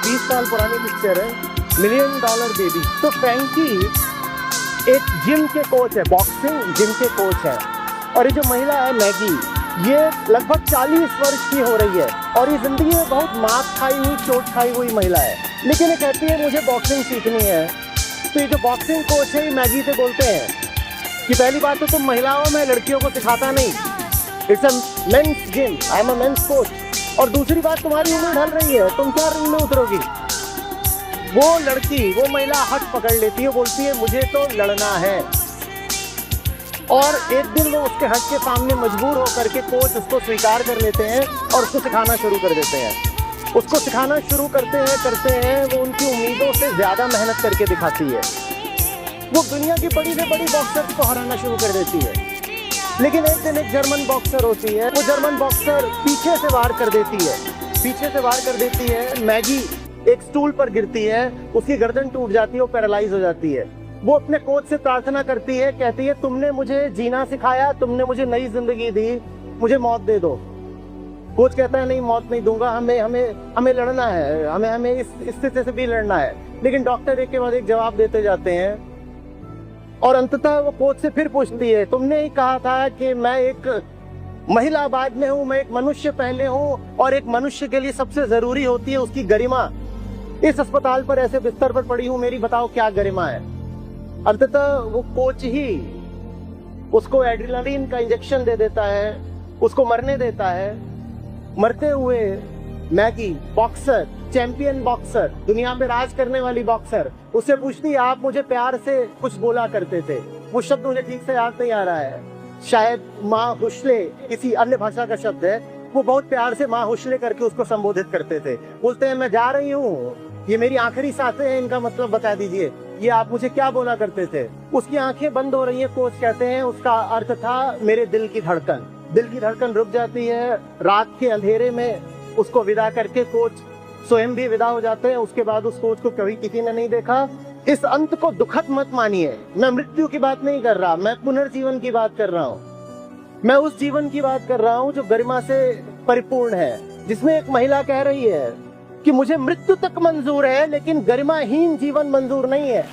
20 साल पुरानी पिक्चर है, मिलियन डॉलर बेबी। तो फ्रैंकी एक जिम के कोच है, बॉक्सिंग जिम के कोच है, और ये जो महिला है मैगी, ये लगभग 40 वर्ष की हो रही है और ये जिंदगी में बहुत मात खाई हुई, चोट खाई हुई महिला है, लेकिन ये कहती है मुझे बॉक्सिंग सीखनी है। तो ये जो बॉक्सिंग कोच है, ये मैगी से बोलते हैं कि पहली बात तो तुम महिला हो, मैं लड़कियों को सिखाता नहीं, it's a men's gym, I am a men's coach. और दूसरी बात, तुम्हारी उम्र ढल रही है, तुम क्या रिंग में उतरोगी। वो लड़की, वो महिला हट पकड़ लेती है, बोलती है मुझे तो लड़ना है। और एक दिन वो उसके हट के सामने मजबूर होकर के कोच उसको स्वीकार कर लेते हैं और उसको सिखाना शुरू कर देते हैं। उसको सिखाना शुरू करते हैं, वो उनकी उम्मीदों से ज़्यादा मेहनत करके दिखाती है। वो दुनिया की बड़ी से बड़ी बॉक्सर को हराना शुरू कर देती है। लेकिन एक दिन एक जर्मन बॉक्सर होती है, वो जर्मन बॉक्सर पीछे से वार कर देती है, मैगी एक स्टूल पर गिरती है, उसकी गर्दन टूट जाती है, वो पैरालाइज हो जाती है। वो अपने कोच से प्रार्थना करती है, कहती है तुमने मुझे जीना सिखाया, तुमने मुझे नई जिंदगी दी, मुझे मौत दे दो। कोच कहता है नहीं, मौत नहीं दूंगा, हमें लड़ना है, हमें इस स्थिति से भी लड़ना है। लेकिन डॉक्टर एक के बाद एक जवाब देते जाते हैं और अंततः वो कोच से फिर पूछती है, तुमने ही कहा था कि मैं एक महिला बाद में हूँ, मैं एक मनुष्य पहले हूँ, और एक मनुष्य के लिए सबसे जरूरी होती है उसकी गरिमा। इस अस्पताल पर ऐसे बिस्तर पर पड़ी हूँ, मेरी बताओ क्या गरिमा है। अंततः वो कोच ही उसको एड्रेनलिन का इंजेक्शन दे देता है, उसको मरने देता है। मरते हुए मैगी, बॉक्सर, चैंपियन बॉक्सर, दुनिया में राज करने वाली बॉक्सर, उससे पूछती है आप मुझे प्यार से कुछ बोला करते थे, वो शब्द मुझे ठीक से याद नहीं आ रहा है, शायद माँ हुस्ले किसी अन्य भाषा का शब्द है। वो बहुत प्यार से माँ हुस्ले करके उसको संबोधित करते थे। बोलते हैं मैं जा रही हूँ, ये मेरी आखिरी सांसें हैं, इनका मतलब बता दीजिए, ये आप मुझे क्या बोला करते थे। उसकी आंखें बंद हो रही है, कोच कहते हैं उसका अर्थ था मेरे दिल की धड़कन। दिल की धड़कन रुक जाती है। रात के अंधेरे में उसको विदा करके कोच स्वयं भी विदा हो जाते हैं। उसके बाद उस कोच को कभी किसी ने नहीं देखा। इस अंत को दुखद मत मानिए, मैं मृत्यु की बात नहीं कर रहा, मैं पुनर्जीवन की बात कर रहा हूँ। मैं उस जीवन की बात कर रहा हूँ जो गरिमा से परिपूर्ण है, जिसमें एक महिला कह रही है कि मुझे मृत्यु तक मंजूर है, लेकिन गरिमाहीन जीवन मंजूर नहीं है।